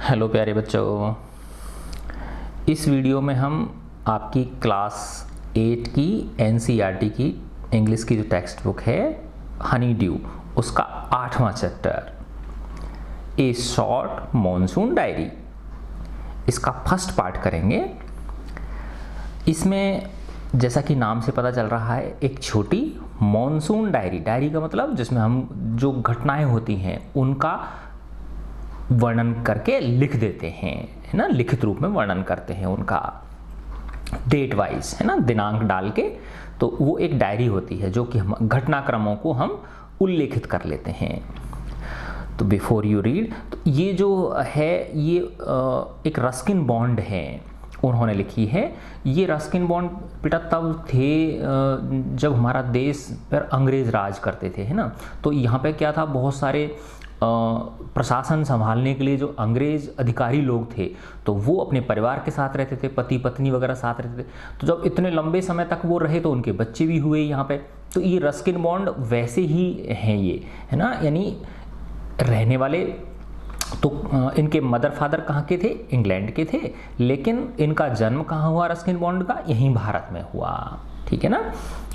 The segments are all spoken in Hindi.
हेलो प्यारे बच्चों, इस वीडियो में हम आपकी क्लास 8 की एनसीईआरटी की इंग्लिश की जो टेक्स्ट बुक है हनी ड्यू, उसका 8वां chapter a short monsoon diary, इसका फर्स्ट पार्ट करेंगे। इसमें जैसा कि नाम से पता चल रहा है, एक छोटी मॉनसून डायरी। डायरी का मतलब जिसमें हम जो घटनाएं होती हैं उनका वर्णन करके लिख देते हैं, है ना, लिखित रूप में वर्णन करते हैं उनका, डेट वाइज, है ना, दिनांक डाल के। तो वो एक डायरी होती है जो कि हम घटनाक्रमों को हम उल्लेखित कर लेते हैं। तो बिफोर यू रीड, तो ये जो है ये एक रस्किन बॉन्ड है, उन्होंने लिखी है। ये रस्किन बॉन्ड बेटा तब थे जब हमारा देश पर अंग्रेज राज करते थे, है ना। तो यहाँ पे क्या था, बहुत सारे प्रशासन संभालने के लिए जो अंग्रेज अधिकारी लोग थे, तो वो अपने परिवार के साथ रहते थे, पति पत्नी वगैरह साथ रहते थे। तो जब इतने लंबे समय तक वो रहे तो उनके बच्चे भी हुए यहाँ पे। तो ये रस्किन बॉन्ड वैसे ही हैं ये, है ना, यानी रहने वाले। तो इनके मदर फादर कहाँ के थे, इंग्लैंड के थे, लेकिन इनका जन्म कहाँ हुआ रस्किन बॉन्ड का, यहीं भारत में हुआ, ठीक है ना।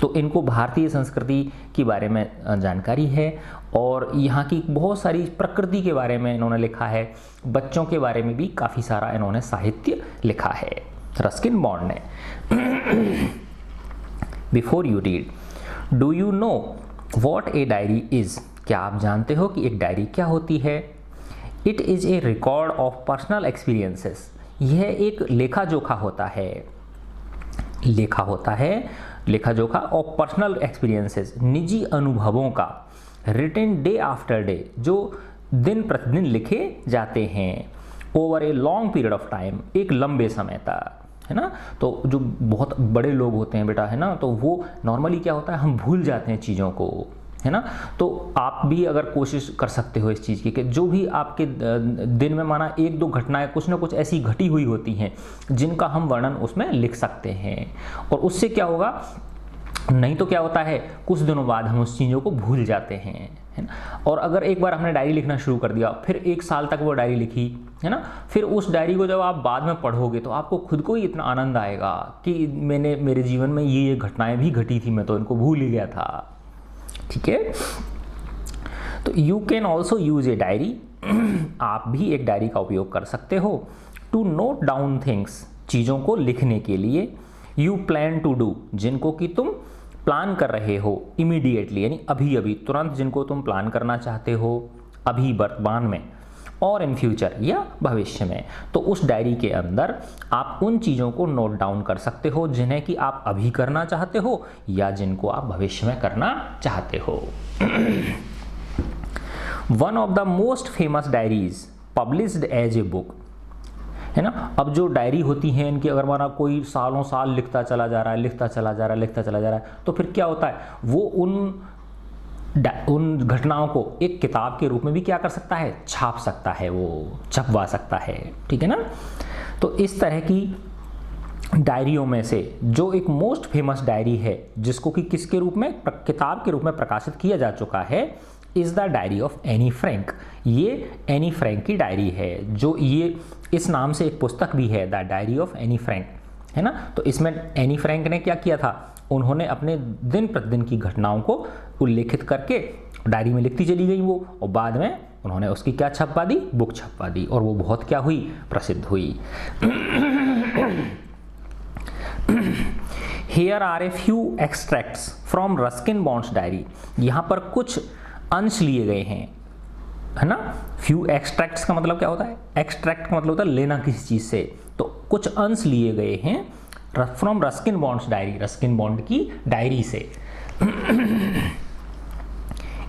तो इनको भारतीय संस्कृति के बारे में जानकारी है और यहाँ की बहुत सारी प्रकृति के बारे में इन्होंने लिखा है। बच्चों के बारे में भी काफ़ी सारा इन्होंने साहित्य लिखा है रस्किन बॉन्ड ने। Before you read, do you know what a diary is? क्या आप जानते हो कि एक डायरी क्या होती है? It is a record of personal experiences. यह एक लेखा जोखा होता है, लेखा जोखा ऑफ पर्सनल एक्सपीरियंसेस, निजी अनुभवों का, रिटन डे आफ्टर डे, जो दिन प्रतिदिन लिखे जाते हैं, over a long period of time, एक लंबे समय तक, है ना। तो जो बहुत बड़े लोग होते हैं बेटा, है ना, तो वो नॉर्मली क्या होता है, हम भूल जाते हैं चीज़ों को, है ना। तो आप भी अगर कोशिश कर सकते हो इस चीज़ की कि जो भी आपके दिन में माना एक दो घटनाएं कुछ ना कुछ ऐसी घटी हुई होती हैं जिनका हम वर्णन उसमें लिख सकते हैं। और उससे क्या होगा, नहीं तो क्या होता है, कुछ दिनों बाद हम उस चीज़ों को भूल जाते हैं, है ना। और अगर एक बार हमने डायरी लिखना शुरू कर दिया, फिर 1 साल तक वो डायरी लिखी, है ना, फिर उस डायरी को जब आप बाद में पढ़ोगे तो आपको खुद को ही इतना आनंद आएगा कि मेरे जीवन में ये घटनाएं भी घटी थी, मैं तो इनको भूल ही गया था, ठीक है। तो you can also use a diary, आप भी एक डायरी का उपयोग कर सकते हो, टू नोट डाउन थिंग्स, चीज़ों को लिखने के लिए, यू प्लान टू डू, जिनको कि तुम प्लान कर रहे हो, इमीडिएटली यानी अभी अभी तुरंत, जिनको तुम प्लान करना चाहते हो अभी वर्तमान में, और इन फ्यूचर या भविष्य में। तो उस डायरी के अंदर आप उन चीज़ों को नोट डाउन कर सकते हो जिन्हें कि आप अभी करना चाहते हो या जिनको आप भविष्य में करना चाहते हो। One of the most famous diaries published as a book, है ना। अब जो डायरी होती हैं इनकी, अगर माना कोई सालों साल लिखता चला जा रहा है, तो फिर क्या होता है, वो उन घटनाओं को एक किताब के रूप में भी क्या कर सकता है, छाप सकता है, वो छपवा सकता है, ठीक है ना। तो इस तरह की डायरियों में से जो एक मोस्ट फेमस डायरी है जिसको कि किसके रूप में, किताब के रूप में प्रकाशित किया जा चुका है, is the diary of Anne Frank. ये एनी फ्रैंक की डायरी है, जो ये इस नाम से एक पुस्तक भी है, the diary of Anne Frank, है ना। तो इसमें एनी फ्रैंक ने क्या किया था, उन्होंने अपने दिन प्रतिदिन की घटनाओं को उल्लेखित करके डायरी में लिखती चली गई वो, और बाद में उन्होंने उसकी क्या छपवा दी, बुक छपवा दी, और वो बहुत क्या हुई, प्रसिद्ध हुई। Here are a few extracts from Ruskin bonds diary. यहाँ पर कुछ अंश लिए गए हैं, है ना। फ्यू एक्सट्रैक्ट्स का मतलब क्या होता है, एक्सट्रैक्ट का मतलब होता है लेना किसी चीज से। तो कुछ अंश लिए गए हैं from Ruskin bonds diary, Ruskin bond की डायरी से,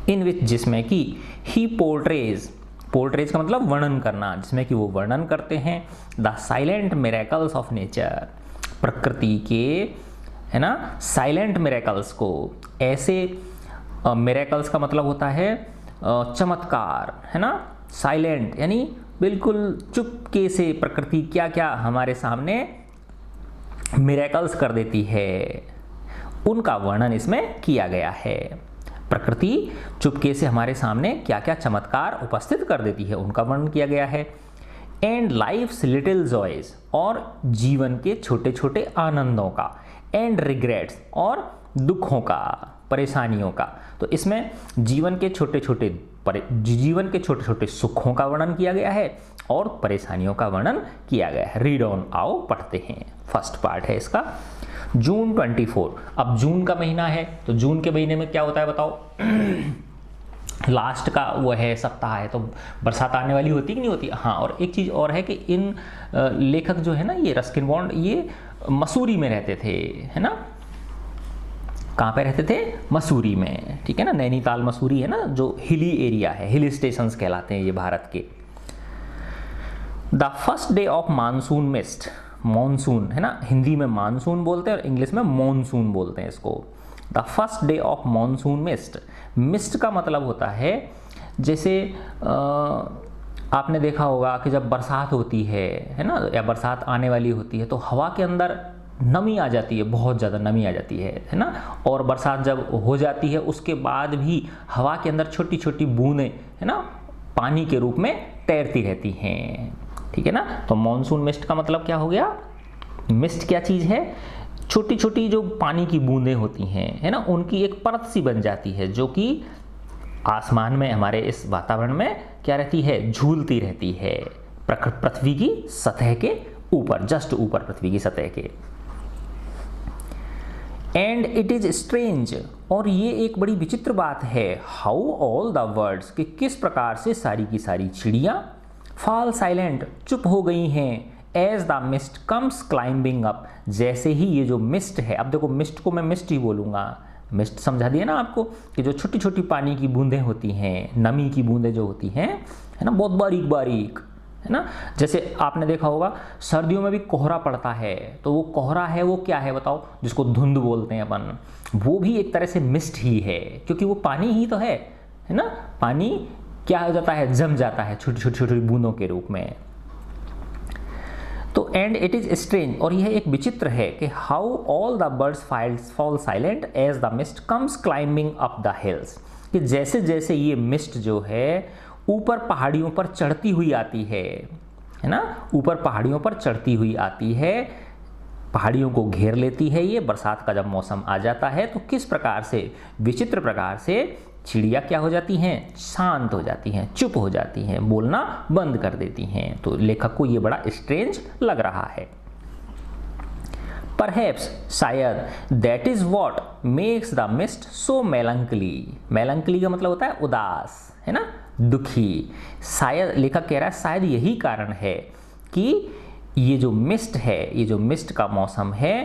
इन विच, जिसमें कि ही पोर्ट्रेज का मतलब वर्णन करना, जिसमें कि वो वर्णन करते हैं the silent miracles of nature, प्रकृति के, है ना, साइलेंट मिरेकल्स को, ऐसे मिरेकल्स का मतलब होता है चमत्कार, है ना। साइलेंट यानी बिल्कुल चुपके से प्रकृति क्या क्या हमारे सामने मिरेकल्स कर देती है, उनका वर्णन इसमें किया गया है। प्रकृति चुपके से हमारे सामने क्या क्या चमत्कार उपस्थित कर देती है, उनका वर्णन किया गया है। एंड लाइफ्स लिटिल जॉयज, और जीवन के छोटे छोटे आनंदों का, एंड रिग्रेट्स, और दुखों का, परेशानियों का। तो इसमें जीवन के छोटे छोटे सुखों का वर्णन किया गया है और परेशानियों का वर्णन किया गया है। रीड ऑन, आओ पढ़ते हैं। फर्स्ट पार्ट है इसका, जून 24। अब जून का महीना है, तो जून के महीने में क्या होता है बताओ? लास्ट का वो है सप्ताह है, तो बरसात आने वाली होती कि नहीं होती? हाँ, और एक चीज़ और है कि इन लेखक जो है ना, ये रस्किन बॉन्ड, ये मसूरी में रहते थे, है ना? कहाँ पे रहते थे? मसूरी में, ठीक है ना? नैनीताल मसूरी है ना, जो हिली एरिया है, हिल स्टेशंस कहलाते हैं ये भारत के। The first day of monsoon mist, monsoon है ना, हिंदी में मानसून बोलते हैं और इंग्लिश में मॉनसून बोलते हैं इसको। The first day of monsoon mist, mist का मतलब होता है जैसे आपने देखा होगा कि जब बरसात होती है ना, या बरसात आने वाली होती है, तो हवा के अंदर नमी आ जाती है, बहुत ज़्यादा नमी आ जाती है ना। और बरसात जब हो जाती है उसके बाद भी हवा के अंदर छोटी छोटी बूंदें, है ना, पानी के रूप में तैरती रहती हैं, ठीक है ना। तो मॉनसून मिस्ट का मतलब क्या हो गया? मिस्ट क्या चीज़ है? छोटी छोटी जो पानी की बूंदें होती हैं, है ना, उनकी एक परत सी बन जाती है, जो कि आसमान में, हमारे इस वातावरण में क्या रहती है? झूलती रहती है, पृथ्वी की सतह के ऊपर, जस्ट ऊपर पृथ्वी की सतह के। एंड इट इज स्ट्रेंज, और ये एक बड़ी विचित्र बात है, हाउ ऑल द वर्ड्स, कि किस प्रकार से सारी की सारी चिड़ियाँ फॉल साइलेंट, चुप हो गई हैं, as the mist comes climbing up, जैसे ही ये जो मिस्ट है, अब देखो मिस्ट को मैं मिस्ट ही बोलूँगा, मिस्ट समझा दिया ना आपको, कि जो छोटी छोटी पानी की बूंदें होती हैं, नमी की बूंदें जो होती हैं, है ना, बहुत बारीक बारीक, है ना। जैसे आपने देखा होगा सर्दियों में भी कोहरा पड़ता है, तो वो कोहरा है, वो क्या है बताओ? जिसको धुंध बोलते हैं अपन, वो भी एक तरह से मिस्ट ही है, क्योंकि वो पानी ही तो है ना। पानी क्या हो जाता है? जम जाता है छोटी छोटी छोटी बूंदों के रूप में। तो एंड इट इज स्ट्रेंज, और यह एक विचित्र है कि how all the birds fall silent as the mist comes climbing up the hills, कि जैसे जैसे ये मिस्ट जो है ऊपर पहाड़ियों पर चढ़ती हुई आती है ना, ऊपर पहाड़ियों पर चढ़ती हुई आती है, पहाड़ियों को घेर लेती है ये, बरसात का जब मौसम आ जाता है तो किस प्रकार से, विचित्र प्रकार से चिड़िया क्या हो जाती हैं? शांत हो जाती हैं, चुप हो जाती हैं, बोलना बंद कर देती हैं। तो लेखक को ये बड़ा स्ट्रेंज लग रहा है। Perhaps, शायद, that is what makes the mist so melancholy, melancholy का मतलब होता है उदास, है ना, दुखी। शायद, लेखक कह रहा है शायद यही कारण है कि ये जो मिस्ट है, ये जो मिस्ट का मौसम है,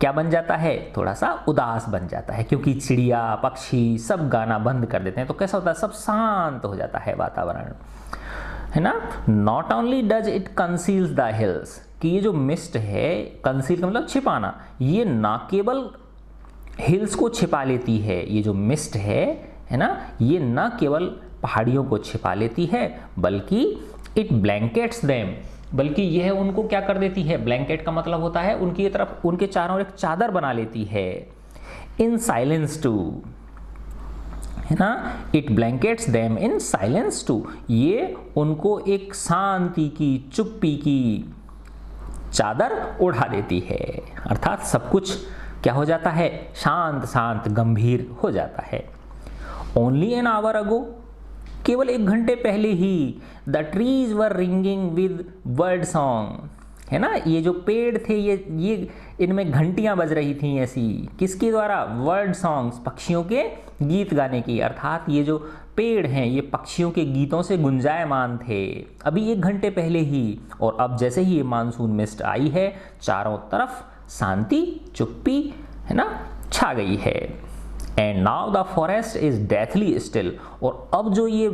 क्या बन जाता है? थोड़ा सा उदास बन जाता है, क्योंकि चिड़िया पक्षी सब गाना बंद कर देते हैं, तो कैसा होता है? सब शांत हो जाता है वातावरण, है ना। Not only does it conceals the hills, कि ये जो मिस्ट है, कंसील का मतलब छिपाना, ये ना केवल हिल्स को छिपा लेती है, ये जो मिस्ट है ना, ये ना केवल पहाड़ियों को छिपा लेती है, बल्कि इट ब्लैंकेट्स देम, बल्कि यह उनको क्या कर देती है? ब्लैंकेट का मतलब होता है उनकी तरफ, उनके चारों ओर एक चादर बना लेती है। इन साइलेंस टू, है ना, it blankets them in silence too, ये उनको एक शांति की, चुप्पी की चादर उड़ा देती है, अर्थात सब कुछ क्या हो जाता है? शांत शांत, गंभीर हो जाता है। ओनली एन आवर अगो, केवल 1 घंटे पहले ही, the trees were ringing with bird song, है ना, ये जो पेड़ थे, ये इनमें घंटियां बज रही थी ऐसी, किसके द्वारा? वर्ड सॉन्ग्स, पक्षियों के गीत गाने की, अर्थात ये जो पेड़ हैं ये पक्षियों के गीतों से गुंजायमान थे अभी 1 घंटे पहले ही। और अब जैसे ही ये मानसून मिस्ट आई है, चारों तरफ शांति, चुप्पी, है ना, छा गई है। And now the forest is deathly still, और अब जो ये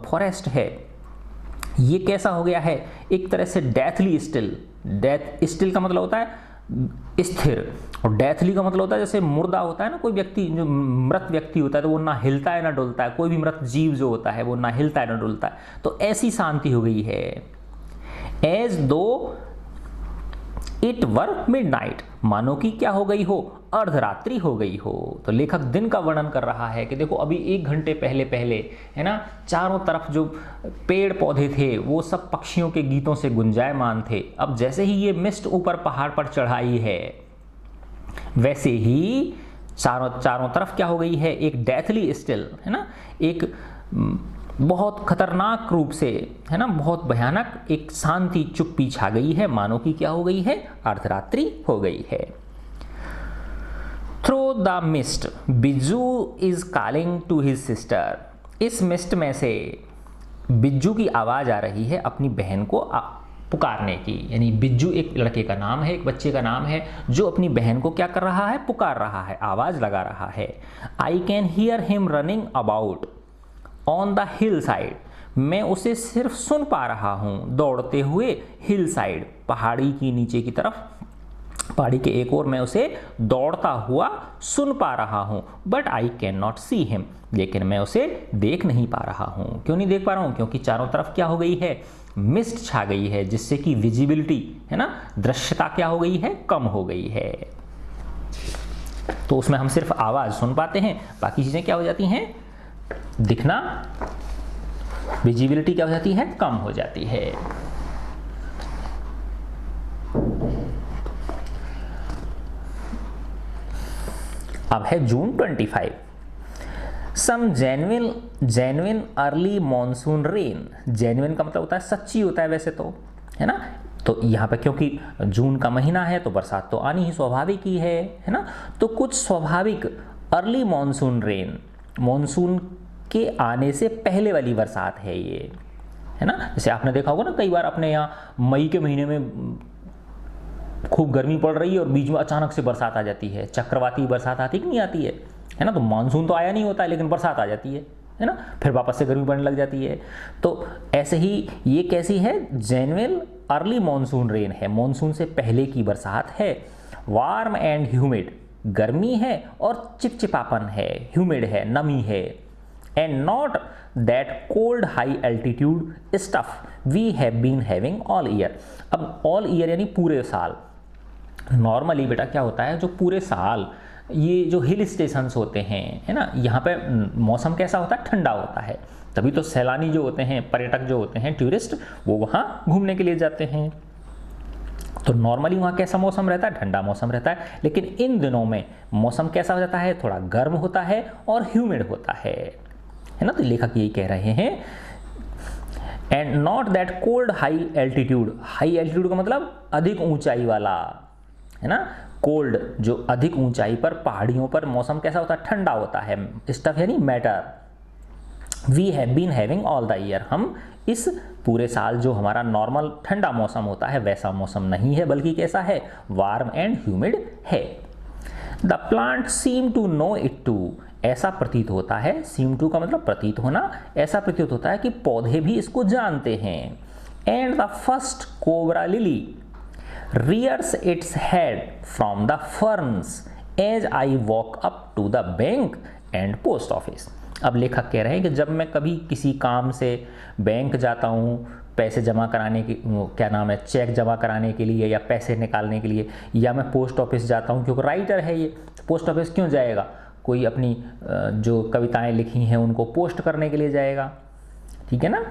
फॉरेस्ट है ये कैसा हो गया है? एक तरह से डेथली स्टिल। डेथ, स्टिल का मतलब होता है स्थिर, और डेथली का मतलब होता है जैसे मुर्दा होता है ना, कोई व्यक्ति जो मृत व्यक्ति होता है तो वो ना हिलता है ना डुलता है, कोई भी मृत जीव जो होता है वो ना हिलता है ना डुलता है, तो ऐसी शांति हो गई है। एज दो इट वर मिडनाइट, मानो कि क्या हो गई हो, अर्धरात्रि हो गई हो। तो लेखक दिन का वर्णन कर रहा है कि देखो अभी 1 घंटे पहले पहले है ना, चारों तरफ जो पेड़ पौधे थे वो सब पक्षियों के गीतों से गुंजायमान थे। अब जैसे ही ये मिस्ट ऊपर पहाड़ पर चढ़ाई है, वैसे ही चारों तरफ क्या हो गई है, एक डेथली स्टिल, है ना, एक बहुत खतरनाक रूप से, है ना, बहुत भयानक एक शांति चुप्पी छा गई है, मानो कि क्या हो गई है, अर्धरात्रि हो गई है। Through the mist Bijju is calling to his sister, इस मिस्ट में से बिज्जू की आवाज़ आ रही है अपनी बहन को पुकारने की। यानी बिज्जू एक लड़के का नाम है, एक बच्चे का नाम है जो अपनी बहन को क्या कर रहा है, पुकार रहा है, आवाज़ लगा रहा है। I can hear him running about on the hill side, मैं उसे सिर्फ सुन पा रहा हूँ दौड़ते हुए हिल साइड, पहाड़ी की नीचे की तरफ, पहाड़ी के एक ओर मैं उसे दौड़ता हुआ सुन पा रहा हूँ। But I can not see him, लेकिन मैं उसे देख नहीं पा रहा हूँ। क्यों नहीं देख पा रहा हूँ? क्योंकि चारों तरफ क्या हो गई है, मिस्ट छा गई है, जिससे कि विजिबिलिटी, है ना, दृश्यता क्या हो गई है, कम हो गई है। तो उसमें हम सिर्फ आवाज़ सुन पाते हैं, बाकी चीज़ें क्या हो जाती हैं, दिखना, विजिबिलिटी क्या हो जाती है, कम हो जाती है। अब है June 25। Some genuine early monsoon rain, genuine का मतलब होता है सच्ची होता है वैसे तो, है ना, तो यहाँ पे क्योंकि जून का महीना है तो बरसात तो आनी ही स्वाभाविक ही है ना, तो कुछ स्वाभाविक अर्ली मॉनसून रेन, मॉनसून के आने से पहले वाली बरसात है ये, है ना। जैसे आपने देखा होगा ना, कई बार अपने यहाँ मई के महीने में खूब गर्मी पड़ रही है और बीच में अचानक से बरसात आ जाती है, चक्रवाती बरसात आती कि नहीं आती है ना, तो मानसून तो आया नहीं होता है लेकिन बरसात आ जाती है ना, फिर वापस से गर्मी पड़ने लग जाती है। तो ऐसे ही ये कैसी है, जेन्युइन अर्ली मॉनसून रेन है, मॉनसून से पहले की बरसात है। वार्म एंड ह्यूमिड, गर्मी है और चिपचिपापन है, ह्यूमिड है, नमी है। And not that cold high altitude stuff we have been having all year. अब ऑल ईयर यानी पूरे साल, नॉर्मली बेटा क्या होता है, जो पूरे साल ये जो हिल स्टेशंस होते हैं, है ना, यहाँ पे मौसम कैसा होता है, ठंडा होता है, तभी तो सैलानी जो होते हैं, पर्यटक जो होते हैं, टूरिस्ट, वो वहाँ घूमने के लिए जाते हैं। तो नॉर्मली वहाँ कैसा मौसम रहता है, ठंडा मौसम रहता है, लेकिन इन दिनों में मौसम कैसा हो जाता है, थोड़ा गर्म होता है और ह्यूमिड होता है ना। तो लेखक यही कह रहे हैं, and not that cold high altitude, high altitude का मतलब अधिक ऊंचाई वाला, है ना, कोल्ड जो अधिक ऊंचाई पर, पहाड़ियों पर मौसम कैसा होता है, ठंडा होता है, स्टफ यानी matter. We have been having all the year, हम इस पूरे साल जो हमारा नॉर्मल ठंडा मौसम होता है वैसा मौसम नहीं है, बल्कि कैसा है, वार्म एंड ह्यूमिड है। The plant seem to know it too, ऐसा प्रतीत होता है, सीम टू का मतलब प्रतीत होना, ऐसा प्रतीत होता है कि पौधे भी इसको जानते हैं। And the first cobra lily rears its head from the ferns as I walk up to the bank and post office। अब लेखक कह रहे हैं कि जब मैं कभी किसी काम से बैंक जाता हूँ, पैसे जमा कराने की, क्या नाम है, चेक जमा कराने के लिए या पैसे निकालने के लिए, या मैं पोस्ट ऑफिस जाता हूँ, क्योंकि राइटर है ये, पोस्ट ऑफिस क्यों जाएगा, कोई अपनी जो कविताएं लिखी हैं उनको पोस्ट करने के लिए जाएगा, ठीक है ना।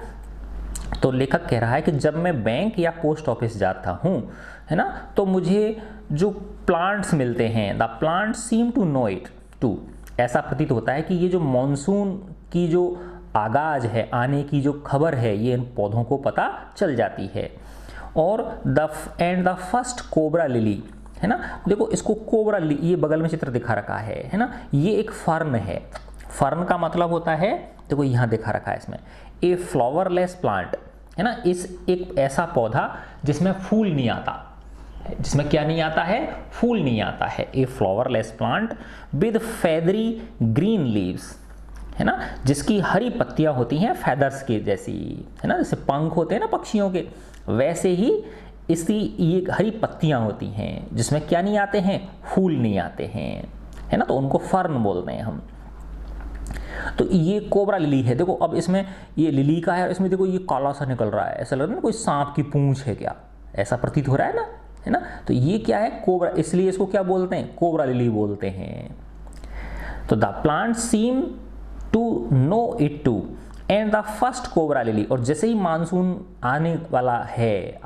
तो लेखक कह रहा है कि जब मैं बैंक या पोस्ट ऑफिस जाता हूँ, है ना, तो मुझे जो प्लांट्स मिलते हैं, the plant seem to know it too, ऐसा प्रतीत होता है कि ये जो मॉनसून की जो आगाज है, आने की जो खबर है, ये इन पौधों को पता चल जाती है। और द फर्स्ट कोबरा लिली, है ना, देखो इसको कोबरा लिली, ये बगल में चित्र दिखा रखा है ना, ये एक फर्न है। फर्न का मतलब होता है, देखो यहाँ दिखा रखा है इसमें, ए फ्लावरलेस प्लांट, है ना, इस एक ऐसा पौधा जिसमें फूल नहीं आता, जिसमें क्या नहीं आता है, फूल नहीं आता है। A flowerless plant with feathery green leaves, है ना, जिसकी हरी पत्तियां होती हैं फेदर्स के जैसी, है ना, जैसे पंख होते हैं ना पक्षियों के, वैसे ही इसकी ये हरी पत्तियां होती हैं, जिसमें क्या नहीं आते हैं, फूल नहीं आते हैं, है ना, तो उनको फर्न बोलते हैं हम। तो ये कोबरा लिली है, देखो अब इसमें ये लिली का है और इसमें देखो ये काला सा निकल रहा है, ऐसा लग रहा है ना कोई सांप की पूंछ है क्या, ऐसा प्रतीत हो रहा है ना, है ना। तो ये क्या है, कोबरा, इसलिए इसको क्या बोलते हैं, कोबरा लिली बोलते हैं। तो the plant seem to know it too and the first cobra lily, और जैसे ही मानसून आने वाला है,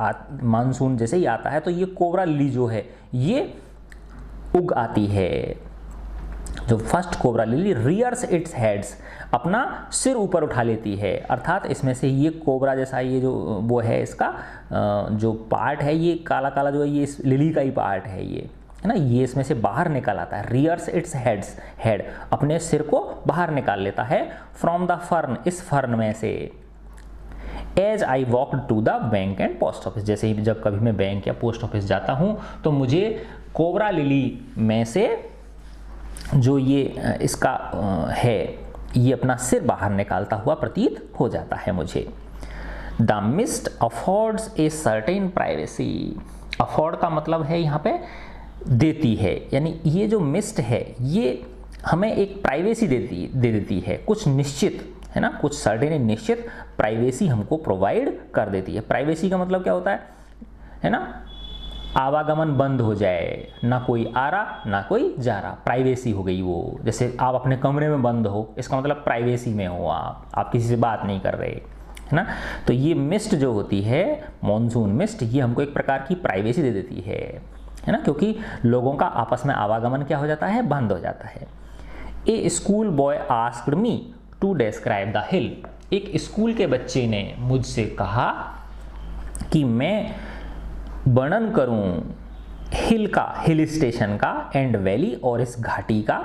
मानसून जैसे ही आता है तो ये कोबरा लिली जो है ये उग आती है। जो first cobra lily rears its heads, अपना सिर ऊपर उठा लेती है, अर्थात इसमें से ये कोबरा जैसा ये जो वो है, इसका जो पार्ट है ये काला काला जो है ये इस लिली का ही पार्ट है ये, है ना, ये इसमें से बाहर निकल आता है। रियर्स इट्स हेड्स, हेड अपने सिर को बाहर निकाल लेता है। फ्रॉम द फर्न, इस फर्न में से। As I walked to the bank and post office, जैसे ही जब कभी मैं बैंक या पोस्ट ऑफिस जाता हूँ तो मुझे कोबरा लिली में से जो ये इसका है ये अपना सिर बाहर निकालता हुआ प्रतीत हो जाता है मुझे। The mist affords a certain privacy, afford का मतलब है यहाँ पे देती है, यानी ये जो मिस्ट है ये हमें एक प्राइवेसी दे देती है, कुछ निश्चित, है ना, कुछ सर्टेन निश्चित प्राइवेसी हमको प्रोवाइड कर देती है। प्राइवेसी का मतलब क्या होता है ना, आवागमन बंद हो जाए, ना कोई आ रहा ना कोई जा रहा, प्राइवेसी हो गई वो। जैसे आप अपने कमरे में बंद हो, इसका मतलब प्राइवेसी में हो, आप किसी से बात नहीं कर रहे, है ना। तो ये मिस्ट जो होती है, मॉनसून मिस्ट, ये हमको एक प्रकार की प्राइवेसी दे देती है ना, क्योंकि लोगों का आपस में आवागमन क्या हो जाता है, बंद हो जाता है। A school boy asked me to describe the hill, एक स्कूल के बच्चे ने मुझसे कहा कि मैं वर्णन करूं हिल का, हिल स्टेशन का, एंड वैली, और इस घाटी का,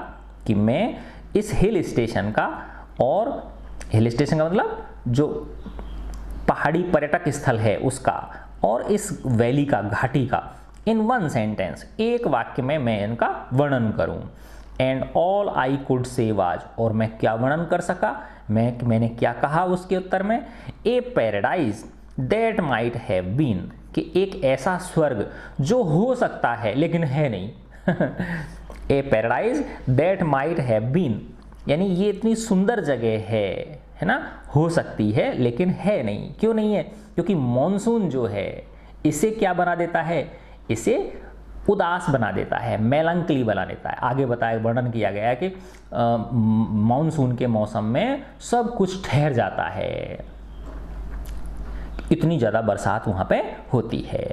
कि मैं इस हिल स्टेशन का, और हिल स्टेशन का मतलब जो पहाड़ी पर्यटक स्थल है उसका, और इस वैली का, घाटी का, इन वन सेंटेंस, एक वाक्य में मैं इनका वर्णन करूं। And all I could say was, और मैं क्या वर्णन कर सका, मैंने क्या कहा उसके उत्तर में, a paradise that might have been, कि एक ऐसा स्वर्ग जो हो सकता है लेकिन है नहीं। A paradise that might have been, यानी ये इतनी सुंदर जगह है ना, हो सकती है लेकिन है नहीं। क्यों नहीं है, क्योंकि मॉनसून जो है इसे क्या बना देता है, इसे उदास बना देता है, मेलंकली बना देता है। आगे बताया, वर्णन किया गया है कि मॉनसून के मौसम में सब कुछ ठहर जाता है, इतनी ज़्यादा बरसात वहाँ पे होती है।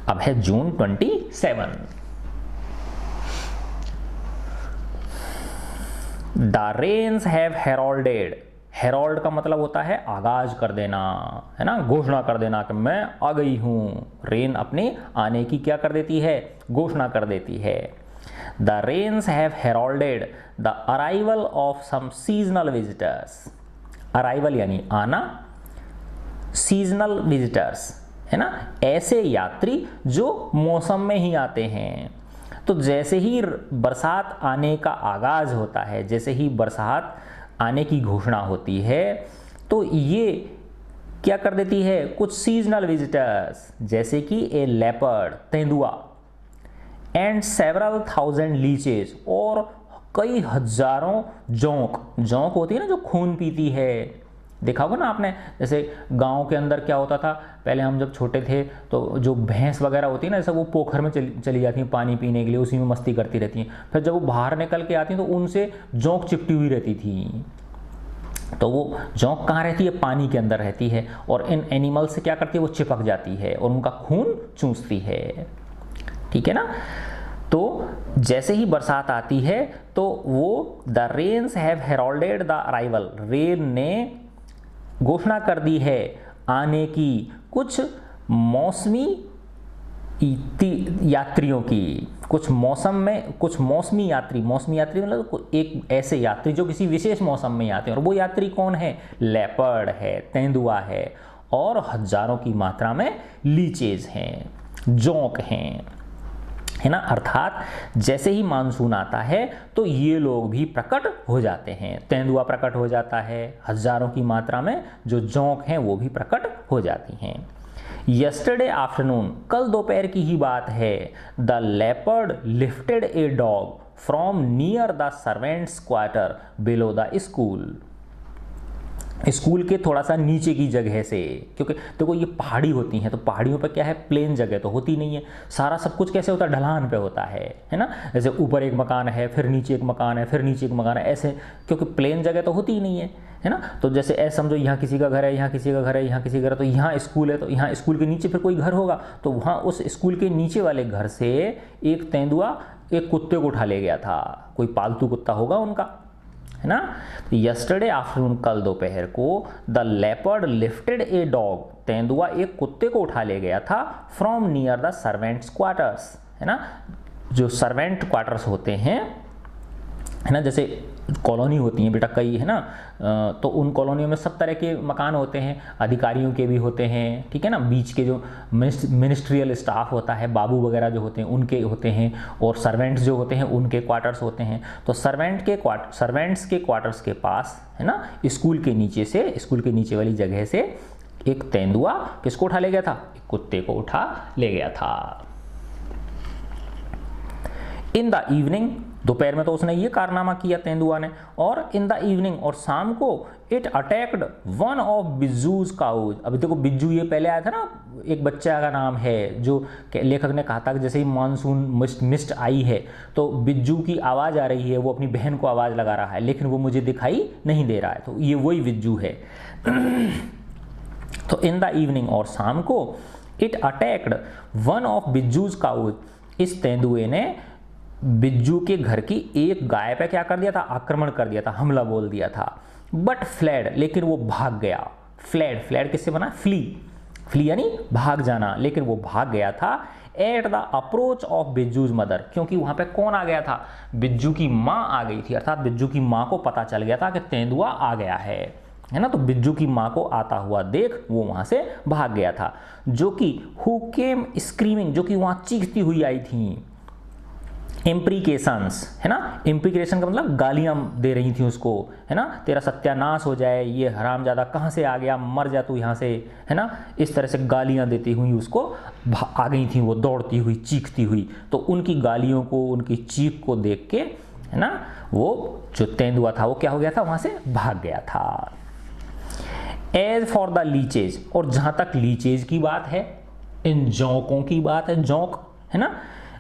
अब है जून 27। द रेन्स हैव हेरोल्डेड, हेरोल्ड का मतलब होता है आगाज कर देना, है ना, घोषणा कर देना कि मैं आ गई हूँ। रेन अपने आने की क्या कर देती है, घोषणा कर देती है। The rains have heralded the arrival of some seasonal visitors, arrival यानी आना, सीजनल विजिटर्स, है ना, ऐसे यात्री जो मौसम में ही आते हैं। तो जैसे ही बरसात आने का आगाज होता है, जैसे ही बरसात आने की घोषणा होती है, तो ये क्या कर देती है, कुछ सीजनल विजिटर्स, जैसे कि ए लेपर्ड, तेंदुआ, एंड सेवरल थाउजेंड लीचेस, और कई हजारों जोंक, जोंक होती है ना जो खून पीती है, देखा होगा ना आपने। जैसे गांव के अंदर क्या होता था, पहले हम जब छोटे थे तो जो भैंस वगैरह होती है ना, जैसे वो पोखर में चली जाती हैं पानी पीने के लिए, उसी में मस्ती करती रहती हैं। फिर जब वो बाहर निकल के आती हैं तो उनसे जोंक चिपटी हुई रहती थी। तो वो जोंक कहाँ रहती है, पानी के अंदर रहती है, और इन एनिमल से क्या करती है, वो चिपक जाती है और उनका खून चूसती है, ठीक है ना। तो जैसे ही बरसात आती है तो वो the rains have heralded the arrival, rain ने घोषणा कर दी है आने की कुछ मौसमी यात्रियों की, कुछ मौसम में कुछ मौसमी यात्री, मौसमी यात्री मतलब एक ऐसे यात्री जो किसी विशेष मौसम में आते हैं। और वो यात्री कौन है, लेपर्ड है, तेंदुआ है, और हजारों की मात्रा में लीचेज हैं, जोंक हैं, है ना। अर्थात जैसे ही मानसून आता है तो ये लोग भी प्रकट हो जाते हैं, तेंदुआ प्रकट हो जाता है, हजारों की मात्रा में जो जोंक हैं वो भी प्रकट हो जाती हैं। यस्टरडे आफ्टरनून, कल दोपहर की ही बात है, the leopard lifted a dog from near the servants quarter below the school, school के थोड़ा सा नीचे की जगह से, क्योंकि देखो ये पहाड़ी होती हैं तो पहाड़ियों पर क्या है, प्लेन जगह तो होती नहीं है, सारा सब कुछ कैसे होता है, ढलान पे होता है ना। जैसे ऊपर एक मकान है, फिर नीचे एक मकान है, फिर नीचे एक मकान है, ऐसे, क्योंकि प्लेन जगह तो होती ही नहीं है ना। तो जैसे ऐसे समझो यहाँ किसी का घर है, यहाँ किसी का घर है, यहाँ किसी का घर है, तो यहाँ स्कूल है, तो यहाँ स्कूल के नीचे फिर कोई घर होगा, तो वहाँ उस स्कूल के नीचे वाले घर से एक तेंदुआ एक कुत्ते को उठा ले गया था, कोई पालतू कुत्ता होगा उनका, है ना। यस्टरडे आफ्टरनून, कल दोपहर को, the leopard lifted a dog, तेंदुआ एक कुत्ते को उठा ले गया था, from near the servants quarters, है ना। जो सर्वेंट क्वार्टर्स होते हैं, है ना, जैसे कॉलोनी होती हैं बेटा कई, है ना, तो उन कॉलोनियों में सब तरह के मकान होते हैं, अधिकारियों के भी होते हैं, ठीक है ना, बीच के जो मिनिस्ट्रियल स्टाफ होता है, बाबू वगैरह जो होते हैं उनके होते हैं, और सर्वेंट्स जो होते हैं उनके क्वार्टर्स होते हैं। तो सर्वेंट्स के क्वार्टर्स के पास, है ना, स्कूल के नीचे से, स्कूल के नीचे वाली जगह से एक तेंदुआ किसको उठा ले गया था, एक कुत्ते को उठा ले गया था। इन द इवनिंग, दोपहर में तो उसने ये कारनामा किया तेंदुआ ने, और इन द इवनिंग, और शाम को, it attacked one of Bijju's cows. अभी देखो बिज्जू ये पहले आया था ना, एक बच्चा का नाम है, जो लेखक ने कहा था कि जैसे ही मानसून मिस्ट आई है तो बिज्जू की आवाज़ आ रही है, वो अपनी बहन को आवाज़ लगा रहा है, लेकिन वो मुझे दिखाई नहीं दे रहा है, तो ये वही बिज्जू है। तो इन द इवनिंग, और शाम को, it attacked one of Bijju's cows, इस तेंदुए ने बिज्जू के घर की एक गाय पे क्या कर दिया था, आक्रमण कर दिया था, हमला बोल दिया था। बट फ्लैड, लेकिन वो भाग गया। फ्लैड किससे बना, फ्ली यानी भाग जाना, लेकिन वो भाग गया था। At the approach of Bijju's mother, क्योंकि वहां पे कौन आ गया था, बिज्जू की माँ आ गई थी, अर्थात बिज्जू की माँ को पता चल गया था कि तेंदुआ आ गया है ना। तो बिज्जू की माँ को आता हुआ देख वो वहां से भाग गया था, जो कि हु केम स्क्रीमिंग, जो कि वहां चीखती हुई आई थी। इम्प्रीकेशंस, है ना, इम्प्रीकेशन का मतलब गालियां दे रही थी उसको, है ना, तेरा सत्यानाश हो जाए, ये हरामजादा कहाँ से आ गया, मर जा तू यहाँ से, है ना, इस तरह से गालियां देती हुई उसको आ गई थी, वो दौड़ती हुई, चीखती हुई। तो उनकी गालियों को, उनकी चीख को देख के, है ना, वो जो तेंदुआ था वो क्या हो गया था, वहां से भाग गया था। एज फॉर द लीचेज, और जहां तक लीचेज की बात है, इन जौकों की बात है, जौक, है ना,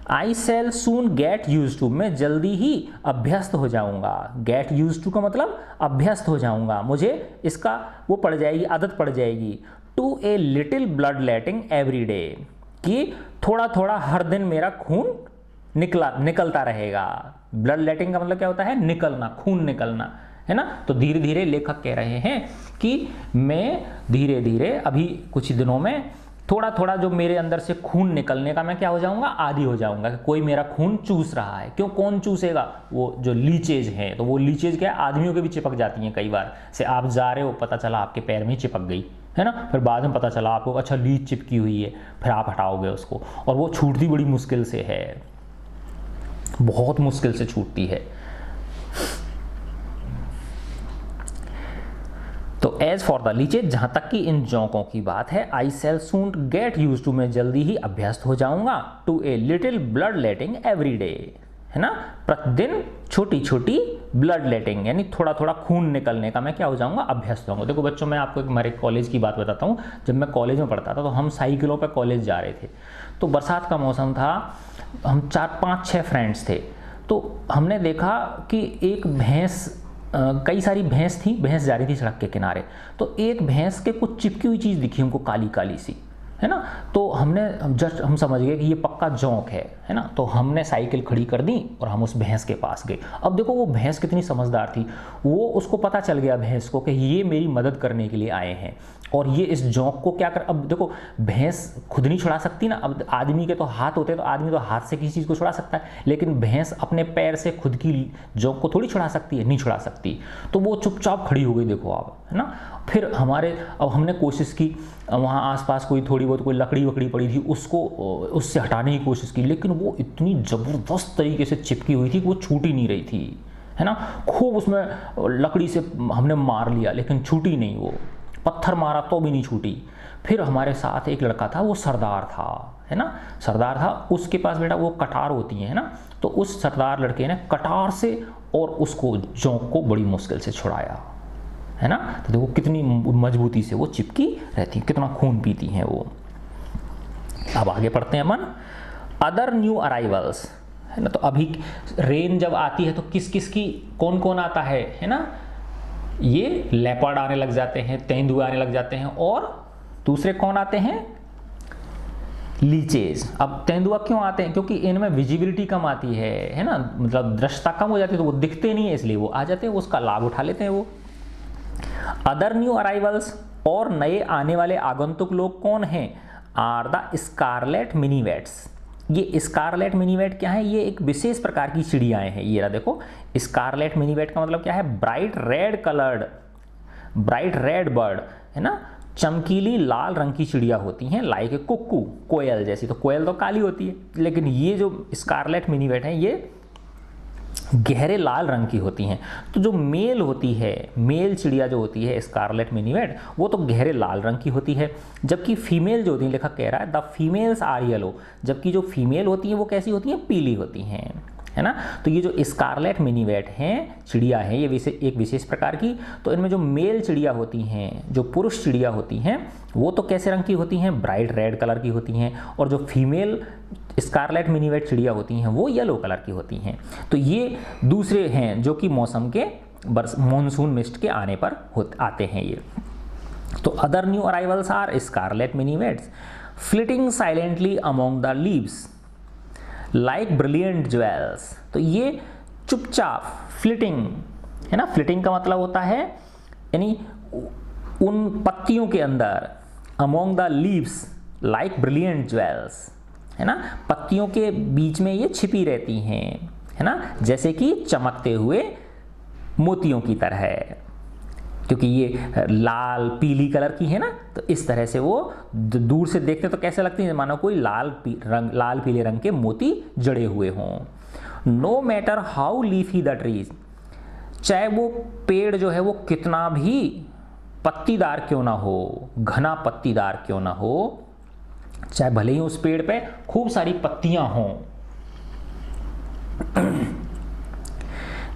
I shall soon get used to, मैं जल्दी ही अभ्यस्त हो जाऊंगा। गेट यूज टू का मतलब अभ्यस्त हो जाऊंगा, मुझे इसका वो पड़ जाएगी, आदत पड़ जाएगी। To a little blood letting every day, कि थोड़ा थोड़ा हर दिन मेरा खून निकलता रहेगा। ब्लड लेटिंग का मतलब क्या होता है, निकलना, खून निकलना, है ना। तो धीरे धीरे लेखक कह रहे हैं कि मैं धीरे धीरे अभी कुछ दिनों में थोड़ा थोड़ा जो मेरे अंदर से खून निकलने का मैं क्या हो जाऊंगा, आदी हो जाऊंगा, कि कोई मेरा खून चूस रहा है। क्यों, कौन चूसेगा, वो जो लीचेज हैं। तो वो लीचेज क्या है, आदमियों के भी चिपक जाती हैं कई बार से, आप जा रहे हो, पता चला आपके पैर में चिपक गई, है ना, फिर बाद में पता चला आपको अच्छा लीच चिपकी हुई है, फिर आप हटाओगे उसको, और वो छूटती बड़ी मुश्किल से है, बहुत मुश्किल से छूटती है। तो एज फॉर द लीचेज, जहां तक कि इन जौकों की बात है, I shall soon get used to, मैं जल्दी ही अभ्यस्त हो जाऊंगा। To a little blood letting every day, है ना, प्रतिदिन छोटी छोटी ब्लड लेटिंग यानी थोड़ा थोड़ा खून निकलने का मैं क्या हो जाऊंगा, अभ्यस्त होऊंगा। देखो बच्चों, मैं आपको एक हमारे कॉलेज की बात बताता हूँ। जब मैं कॉलेज में पढ़ता था तो हम साइकिलों पर कॉलेज जा रहे थे, तो बरसात का मौसम था, हम 4-5-6 फ्रेंड्स थे। तो हमने देखा कि एक भैंस, कई सारी भैंस थी, भैंस जा रही थी सड़क के किनारे, तो एक भैंस के कुछ चिपकी हुई चीज़ दिखी हमको, काली काली सी, है ना। तो हम समझ गए कि ये पक्का जौंक है ना। तो हमने साइकिल खड़ी कर दी और हम उस भैंस के पास गए। अब देखो वो भैंस कितनी समझदार थी, वो उसको पता चल गया भैंस को कि ये मेरी मदद करने के लिए आए हैं, और ये इस जौंक को क्या कर, अब देखो भैंस खुद नहीं छुड़ा सकती ना, अब आदमी के तो हाथ होते हैं, तो आदमी तो हाथ से किसी चीज़ को छुड़ा सकता है, लेकिन भैंस अपने पैर से खुद की जौंक को थोड़ी छुड़ा सकती है, नहीं छुड़ा सकती। तो वो चुपचाप खड़ी हो गई, देखो आप, है ना। फिर अब हमने कोशिश की, वहाँ आसपास कोई थोड़ी बहुत कोई लकड़ी वकड़ी पड़ी थी, उसको उससे हटाने की कोशिश की, लेकिन वो इतनी ज़बरदस्त तरीके से चिपकी हुई थी कि वो छूट ही नहीं रही थी, है ना। खूब उसमें लकड़ी से हमने मार लिया, लेकिन छूटी नहीं, वो पत्थर मारा तो भी नहीं छूटी। फिर हमारे साथ एक लड़का था, वो सरदार था, है ना, सरदार था, उसके पास बेटा वो कटार होती है ना, तो उस सरदार लड़के ने कटार से और उसको जौंक को बड़ी मुश्किल से छुड़ाया, है ना। तो देखो कितनी मजबूती से वो चिपकी रहती है, कितना खून पीती हैं वो। अब आगे पढ़ते हैं अपन अदर न्यू अराइवल्स, है ना। तो अभी रेन जब आती है तो किस किस की कौन कौन आता है ना। ये लेपर्ड आने लग जाते हैं, तेंदुए आने लग जाते हैं, और दूसरे कौन आते हैं, लीचेज। अब तेंदुआ क्यों आते हैं, क्योंकि इनमें विजिबिलिटी कम आती है ना, मतलब दृश्यता कम हो जाती है तो वो दिखते नहीं है, इसलिए वो आ जाते हैं, उसका लाभ उठा लेते हैं वो। अदर न्यू अराइवल्स, और नए आने वाले आगंतुक लोग कौन हैं, आर द स्कारलेट मिनीवेट्स। ये स्कारलेट मिनीवेट क्या है, ये एक विशेष प्रकार की चिड़ियाएं हैं। ये रहा देखो, स्कारलेट मिनीवेट का मतलब क्या है, ब्राइट रेड बर्ड, है ना। चमकीली लाल रंग की चिड़िया होती हैं, लाइक ए कुक्कू, कोयल जैसी। तो कोयल तो काली होती है, लेकिन ये जो स्कारलेट मिनीवेट है ये गहरे लाल रंग की होती हैं। तो जो मेल होती है, मेल चिड़िया जो होती है स्कारलेट मिनीवेट, वो तो गहरे लाल रंग की होती है, जबकि फीमेल जो होती है, लेखक कह रहा है द फीमेल्स आर येलो, जबकि जो फीमेल होती हैं वो कैसी होती हैं, पीली होती हैं, है ना। तो ये जो स्कारलेट मिनीवेट हैं, चिड़िया हैं, ये एक विशेष प्रकार की। तो इनमें जो मेल चिड़िया होती हैं, जो पुरुष चिड़िया होती हैं, वो तो कैसे रंग की होती हैं, ब्राइट रेड कलर की होती हैं, और जो फीमेल स्कारलेट मिनीवेट चिड़िया होती हैं वो येलो कलर की होती हैं। तो ये दूसरे हैं जो कि मौसम के मॉनसून मिस्ट के आने पर आते हैं ये। तो other new arrivals are scarlet minivets flitting silently among the leaves like brilliant jewels. तो ये चुपचाप फ्लिटिंग, है ना। फ्लिटिंग का मतलब होता है यानी उन पत्तियों के अंदर, among the leaves like brilliant jewels, है ना। पत्तियों के बीच में ये छिपी रहती हैं, है ना, जैसे कि चमकते हुए मोतियों की तरह है, क्योंकि ये लाल पीली कलर की है ना। तो इस तरह से वो दूर से देखते तो कैसे लगती है, मानो कोई लाल पीले रंग के मोती जड़े हुए हों। No matter how leafy the trees, चाहे वो पेड़ जो है वो कितना भी पत्तीदार क्यों ना हो, घना पत्तीदार क्यों ना हो, चाहे भले ही उस पेड़ पे खूब सारी पत्तियां हों।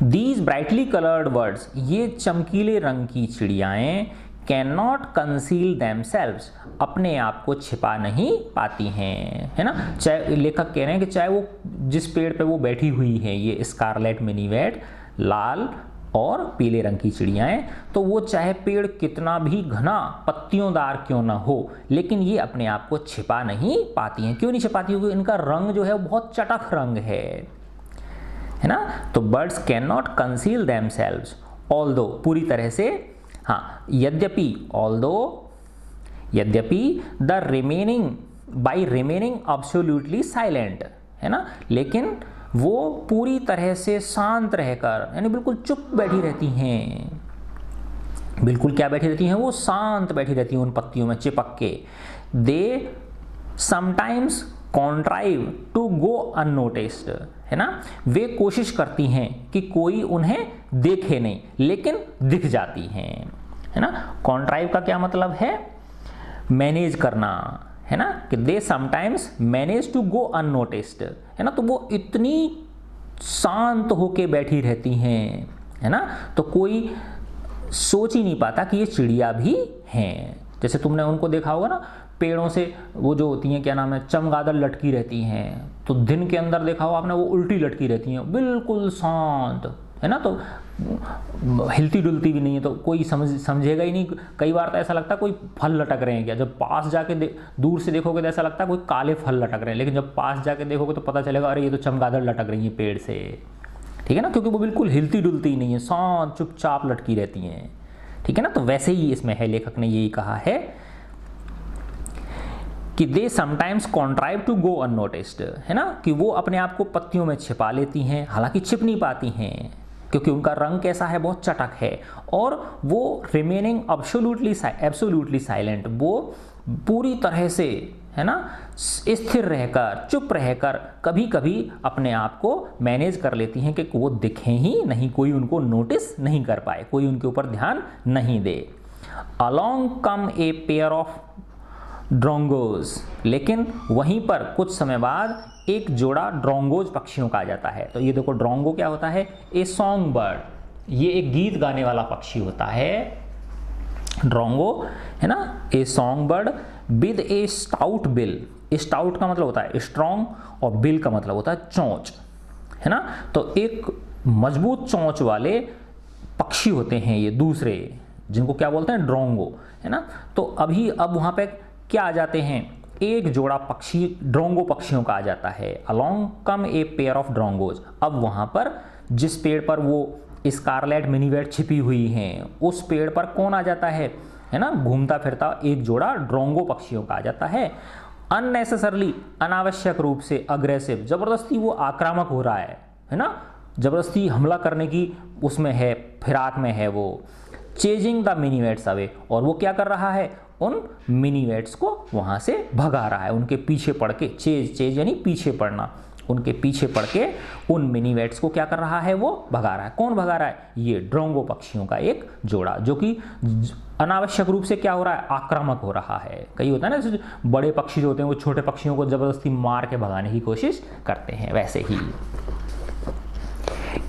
These brightly colored birds, ये चमकीले रंग की चिड़ियाएं कैन नॉट कंसील themselves, अपने आप को छिपा नहीं पाती हैं, है ना। चाहे लेखक कह रहे हैं कि चाहे वो जिस पेड़ पे वो बैठी हुई है, ये स्कारलेट मिनीवेट, लाल और पीले रंग की चिड़ियाएं, तो वो चाहे पेड़ कितना भी घना पत्तियोंदार क्यों ना हो, लेकिन ये अपने आप को छिपा नहीं पाती हैं। क्यों नहीं छिपाती, क्योंकि इनका रंग जो है वो बहुत चटक रंग है ना। तो birds can not conceal themselves although, पूरी तरह से, हाँ, यद्यपि the remaining by remaining absolutely silent, है ना, लेकिन वो पूरी तरह से शांत रहकर, यानी बिल्कुल चुप बैठी रहती हैं। बिल्कुल क्या बैठी रहती हैं, वो शांत बैठी रहती हैं उन पत्तियों में चिपक के। They sometimes contrive to go unnoticed, है ना। वे कोशिश करती हैं कि कोई उन्हें देखे नहीं, लेकिन दिख जाती हैं, है ना। कॉन्ट्राइव का क्या मतलब है, मैनेज करना, है ना, कि they sometimes manage to go unnoticed, है ना। तो वो इतनी शांत होके बैठी रहती हैं, है ना, तो कोई सोच ही नहीं पाता कि ये चिड़िया भी हैं। जैसे तुमने उनको देखा होगा ना, पेड़ों से वो जो होती हैं, क्या नाम है, चमगादड़ लटकी रहती हैं, तो दिन के अंदर देखा हो आपने, वो उल्टी लटकी रहती हैं, बिल्कुल शांत, है ना। तो हिलती डुलती भी नहीं है, तो कोई समझेगा ही नहीं। कई बार तो ऐसा लगता है कोई फल लटक रहे हैं क्या, जब पास जाके दूर से देखोगे तो ऐसा लगता है कोई काले फल लटक रहे हैं, लेकिन जब पास जाके देखोगे तो पता चलेगा अरे ये तो चमगादड़ लटक रही है पेड़ से, ठीक है ना, क्योंकि वो बिल्कुल हिलती डुलती ही नहीं है, शांत चुपचाप लटकी रहती हैं, ठीक है ना। तो वैसे ही इसमें है, लेखक ने यही कहा है कि they sometimes contrive to go unnoticed, है ना, कि वो अपने आप को पत्तियों में छिपा लेती हैं, हालांकि छिप नहीं पाती हैं, क्योंकि उनका रंग कैसा है, बहुत चटक है, और वो रिमेनिंग एब्सोल्युटली साइलेंट, वो पूरी तरह से, है ना, स्थिर रहकर, चुप रहकर कभी कभी अपने आप को मैनेज कर लेती हैं कि वो दिखें ही नहीं, कोई उनको नोटिस नहीं कर पाए, कोई उनके ऊपर ध्यान नहीं दे। Along come a pair of drongos, लेकिन वहीं पर कुछ समय बाद एक जोड़ा ड्रोंगोज पक्षियों का आ जाता है। तो ये देखो, ड्रोंगो क्या होता है, ए सॉन्ग बर्ड, ये एक गीत गाने वाला पक्षी होता है, ड्रोंगो है ना, a song bird with A stout bill. Stout का मतलब होता है स्ट्रॉन्ग, और बिल का मतलब होता है चोंच, है ना। तो एक मजबूत चोंच वाले पक्षी होते हैं ये दूसरे, जिनको क्या बोलते हैं, ड्रोंगो, है ना। तो अब वहाँ पे क्या आ जाते हैं, एक जोड़ा पक्षी ड्रोंगो पक्षियों का आ जाता है। Along come a pair of drongos. अब वहाँ पर जिस पेड़ पर वो स्कारलेट मिनीवेट छिपी हुई हैं, उस पेड़ पर कौन आ जाता है ना, घूमता फिरता एक जोड़ा ड्रोंगो पक्षियों का आ जाता है। अननेसेसरली, अनावश्यक रूप से, अग्रेसिव, जबरदस्ती वो आक्रामक हो रहा है ना, जबरदस्ती हमला करने की उसमें है, फिराक में है वो। चेजिंग द मिनीवेट्स अवे, और वो क्या कर रहा है, उन मिनीवेट्स को वहां से भगा रहा है, उनके पीछे पड़ के। चेज यानी पीछे पड़ना, उनके पीछे पड़ के उन मिनीवेट्स को क्या कर रहा है, वो भगा रहा है। कौन भगा रहा है, ये ड्रोंगो पक्षियों का एक जोड़ा, जो कि अनावश्यक रूप से क्या हो रहा है, आक्रामक हो रहा है। कई होता है ना, जैसे बड़े पक्षी जो होते हैं वो छोटे पक्षियों को जबरदस्ती मार के भगाने की कोशिश करते हैं, वैसे ही।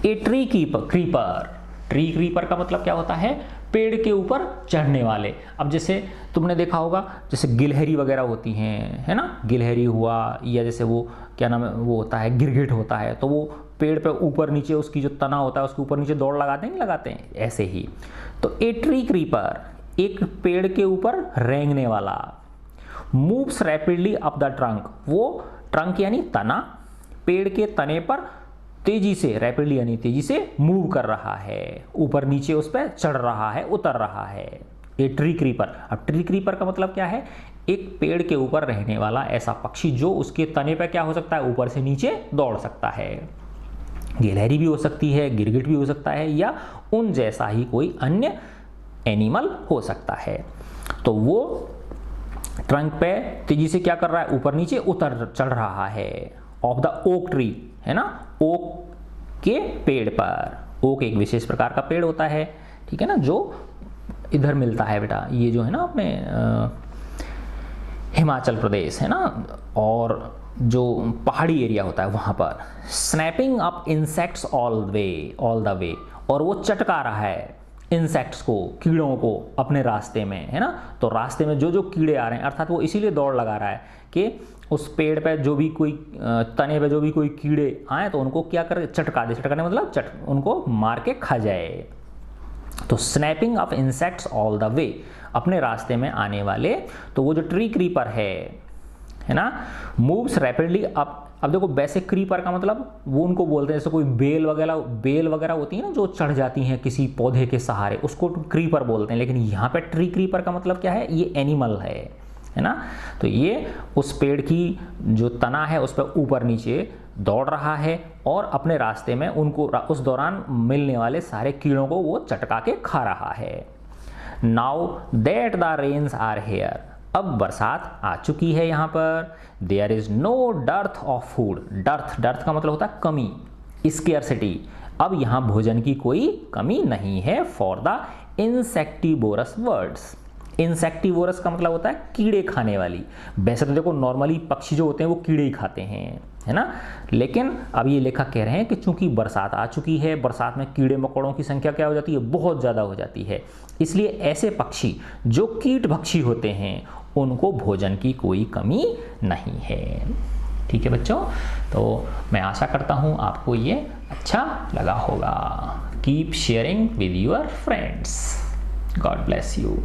A tree creeper, tree creeper का मतलब क्या होता है, पेड़ के ऊपर चढ़ने वाले। अब जैसे तुमने देखा होगा, जैसे गिलहरी वगैरह होती हैं, है ना, गिलहरी हुआ, या जैसे वो क्या नाम है, वो होता है गिरगिट होता है, तो वो पेड़ पे ऊपर नीचे उसकी जो तना होता है उसके ऊपर नीचे दौड़ लगाते हैं, नहीं लगाते हैं, ऐसे ही। तो ए ट्री क्रीपर, एक पेड़ के ऊपर रेंगने वाला। Moves rapidly up the trunk, वो ट्रंक यानी तना, पेड़ के तने पर तेजी से, रैपिडली यानी तेजी से मूव कर रहा है, ऊपर नीचे उस पर चढ़ रहा है, उतर रहा है। ए ट्री क्रीपर। अब ट्री क्रीपर का मतलब क्या है, एक पेड़ के ऊपर रहने वाला ऐसा पक्षी जो उसके तने पर क्या हो सकता है, ऊपर से नीचे दौड़ सकता है। गिलहरी भी हो सकती है, गिरगिट भी हो सकता है, या उन जैसा ही कोई अन्य एनिमल हो सकता है। तो वो ट्रंक पे तेजी से क्या कर रहा है, ऊपर नीचे उतर चढ़ रहा है। ऑफ द ओक ट्री, है ना, ओक के पेड़ पर। ओक एक विशेष प्रकार का पेड़ होता है, ठीक है ना, जो इधर मिलता है बेटा, ये जो है ना अपने हिमाचल प्रदेश, है ना, और जो पहाड़ी एरिया होता है वहाँ पर। Snapping up insects all the way, और वो चटका रहा है इंसेक्ट्स को, कीड़ों को अपने रास्ते में, है ना। तो रास्ते में जो जो कीड़े आ रहे हैं, अर्थात वो इसीलिए दौड़ लगा रहा है कि उस पेड़ पे जो भी कोई तने पे जो भी कोई कीड़े आए तो उनको क्या करे, चटका दे। चटकाने मतलब उनको मार के खा जाए। तो snapping of insects all the way, अपने रास्ते में आने वाले। तो वो जो ट्री क्रीपर है ना, मूव्स रैपिडली अप। अब देखो, वैसे क्रीपर का मतलब वो उनको बोलते हैं, जैसे कोई बेल वगैरह होती है ना, जो चढ़ जाती हैं किसी पौधे के सहारे, उसको क्रीपर बोलते हैं। लेकिन यहाँ पे ट्री क्रीपर का मतलब क्या है, ये एनिमल है ना। तो ये उस पेड़ की जो तना है उस पर ऊपर नीचे दौड़ रहा है, और अपने रास्ते में उनको उस दौरान मिलने वाले सारे कीड़ों को वो चटका के खा रहा है। Now that the rains are here, अब बरसात आ चुकी है यहाँ पर। There is no dearth of food, dearth का मतलब होता है कमी, स्केर्सिटी। अब यहाँ भोजन की कोई कमी नहीं है। For the insectivorous birds, insectivorous का मतलब होता है कीड़े खाने वाली। वैसे तो देखो नॉर्मली पक्षी जो होते हैं वो कीड़े ही खाते हैं, है ना, लेकिन अब ये लेखक कह रहे हैं कि चूंकि बरसात आ चुकी है, बरसात में कीड़े मकोड़ों की संख्या क्या हो जाती है, बहुत ज़्यादा हो जाती है। इसलिए ऐसे पक्षी जो कीट भक्षी होते हैं उनको भोजन की कोई कमी नहीं है। ठीक है बच्चों, तो मैं आशा करता हूँ आपको ये अच्छा लगा होगा। Keep sharing with your friends. God bless you.